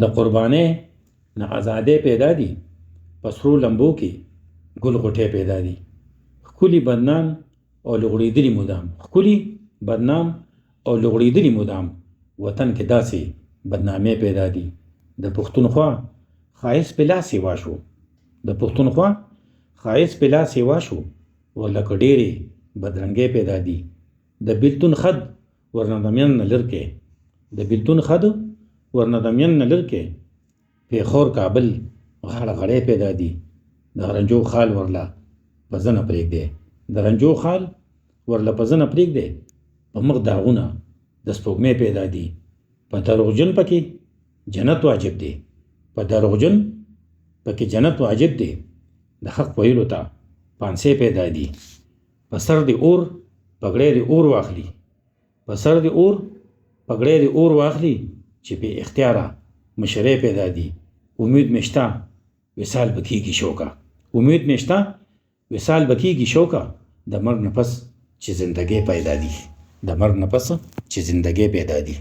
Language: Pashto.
د قربانۍ نه آزادۍ پیدا دي، په سرو لمبو کې ګل غوټۍ پیدا دي. ښکلي بدنام او لغړېدلي مدام، ښکلي بدنام او لغړېدلي مدام، وطن کې داسې بدنامۍ پیدا دي. د پښتونخوا ښایست په لاس سیوا شو، د پښتونخوا ښایست په لاس سیوا شو، ورلکه ډېرې بدرنګۍ پیدا دي. د بیلتون خد ورنه د مین نه لرې کې، د بیلتون خد ورنه د مین نه لرې کې، پېښور کابل غاړه غړۍ پیدا دي. د رنجو خال ورله په زنه پرېږدی، د رنجو خال ورله په زنه پرېږدی، په مخ داغونه د سپوږمۍ پیدا دي. په دروغجن پکې جنت واجب دی، په دروغجن پکې جنت واجب دی. د حق ویلو ته پانسۍ پیدا دي. په سر د اور پګړۍ د اور واخلي، په سر د اور پګړۍ د اور واخلي، چې بې اختیاره مشرۍ پیدا دي. امید مې شته وصال به کېږي شوکه، امید مې شته وصال به کېږي شوکه، د مرګ نه پس چې زندګۍ پیدا دي، د مرګ نه پس چې زندګۍ پیدا دي.